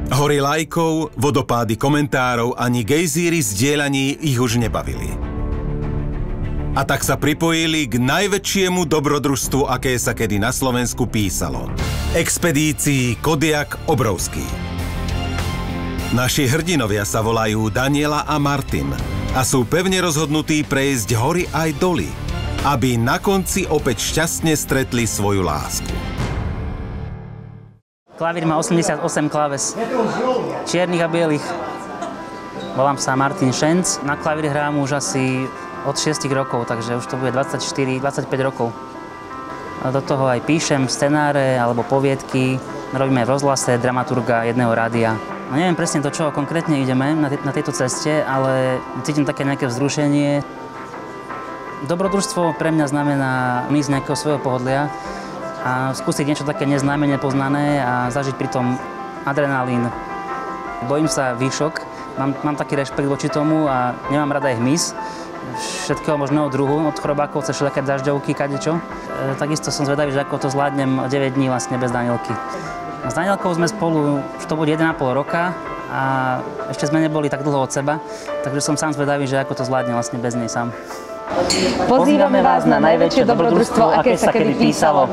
Hory lajkov, vodopády komentárov ani gejzíry zdieľaní ich už nebavili. A tak sa pripojili k najväčšiemu dobrodružstvu, aké sa kedy na Slovensku písalo. Expedícii Kodiak Obrovský. Naši hrdinovia sa volajú Daniela a Martin a sú pevne rozhodnutí prejsť hory aj doly, aby na konci opäť šťastne stretli svoju lásku. Klavír má 88 kláves, čiernych a bielých. Volám sa Martin Šenc. Na klavíri hrám už asi od 6 rokov, takže už to bude 24-25 rokov. A do toho aj píšem scenáre alebo poviedky, robíme v rozhlase dramaturga jedného rádia. No neviem presne do čoho konkrétne ideme na tejto ceste, ale cítim také nejaké vzrušenie. Dobrodružstvo pre mňa znamená ísť z nejakého svojho pohodlia a skúsiť niečo také neznáme, nepoznané a zažiť pritom adrenalín. Bojím sa výšok, mám taký rešpekt voči tomu a nemám rada aj hmyz. Všetkého možného druhu, od chrobákov cez všelijaké dažďovky, kadečo. Takisto som zvedavý, že ako to zvládnem 9 dní vlastne bez Danielky. S Danielkou sme spolu, už to bude 1,5 roka a ešte sme neboli tak dlho od seba, takže som sám zvedavý, že ako to zvládne vlastne bez nej sám. Pozývame vás na najväčšie dobrodružstvo, aké sa kedy písalo.